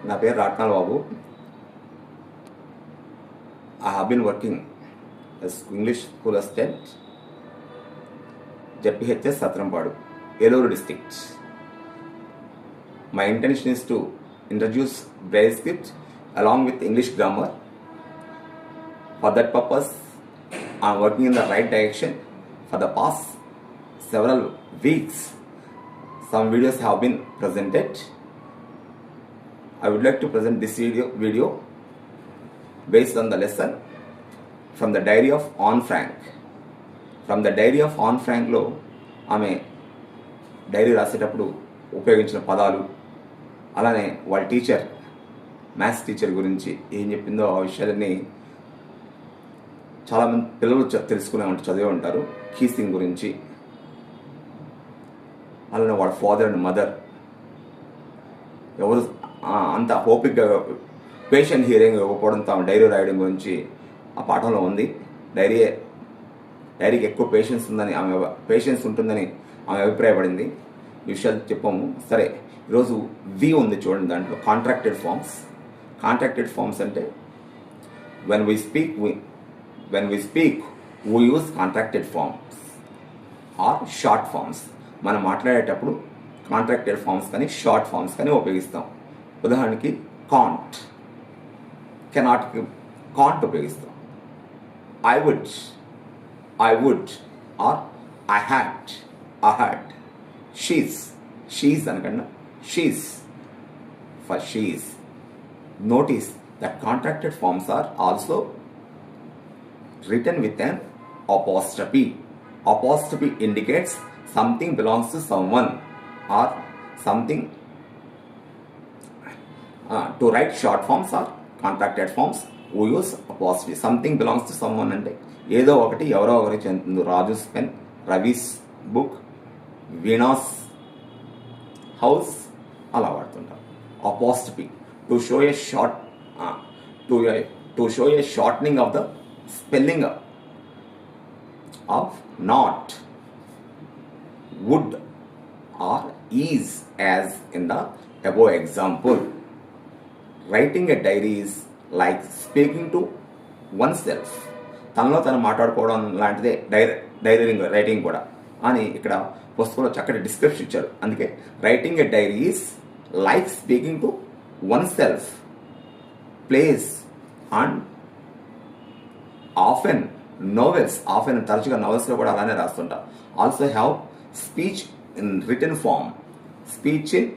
నా పేరు రాట్నాల్ బాబు. I have been working as English school assistant, ZPHS Satranpadu, Eluru district. My intention is to introduce Braille script along with English grammar. For that purpose, I am working in the right direction. For the past several weeks, some videos have been presented. I would like to present this video based on the lesson from the diary of Anne Frank. From the diary of Anne Frank లో ఆమె dairy రాసేటప్పుడు ఉపయోగించిన పదాలు, అలానే వాళ్ళ teacher, maths teacher గురించి ఏం చెప్పిందో ఆ విషయాలన్నీ చాలామంది పిల్లలు చదివే ఉంటారు. కీసింగ్ గురించి, అలానే వాళ్ళ ఫాదర్ అండ్ మదర్ ఎవరు అంత ఓపిక్గా పేషెంట్ హియరింగ్ ఇవ్వకపోవడంతో ఆమె డైరీ రాయడం గురించి ఆ పాఠంలో ఉంది. డైరీకి ఎక్కువ పేషెన్స్ ఉంటుందని ఆమె అభిప్రాయపడింది. ఈ విషయాలు చెప్పాము. సరే, ఈరోజు వి ఉంది చూడండి. దాంట్లో కాంట్రాక్టెడ్ ఫార్మ్స్ అంటే when we speak we use contracted forms or short forms. మనం మాట్లాడేటప్పుడు కాంట్రాక్టెడ్ ఫార్మ్స్ కానీ షార్ట్ ఫార్మ్స్ కానీ ఉపయోగిస్తాం. ఉదాహరణకి కాంట్ ఉపయోగిస్తాం. I would or I had. She's అనకన్నా she's. For she's. Notice that contracted forms are also written with an apostrophe. Apostrophe indicates something belongs to someone or something. To write short forms or contracted forms, we use apostrophe. Something belongs to someone అంటే ఏదో ఒకటి ఎవరో ఒకరికి చెందుతుంది. Raju's pen, Ravi's book, Veena's house అలా వాడుతుంటారు. Apostrophe to show a shortening of the spelling of not, would or is, as in the above example. Writing a diary is like speaking to oneself. తనలో తను మాట్లాడుకోవడం లాంటిదే రైటింగ్ కూడా అని ఇక్కడ పుస్తకంలో చక్కటి డిస్క్రిప్షన్ ఇచ్చారు. అందుకే writing a diary is like speaking to oneself. Place and often తరచుగా నవెల్స్లో కూడా అలానే రాస్తుంటా. Also have speech in written form. Speech in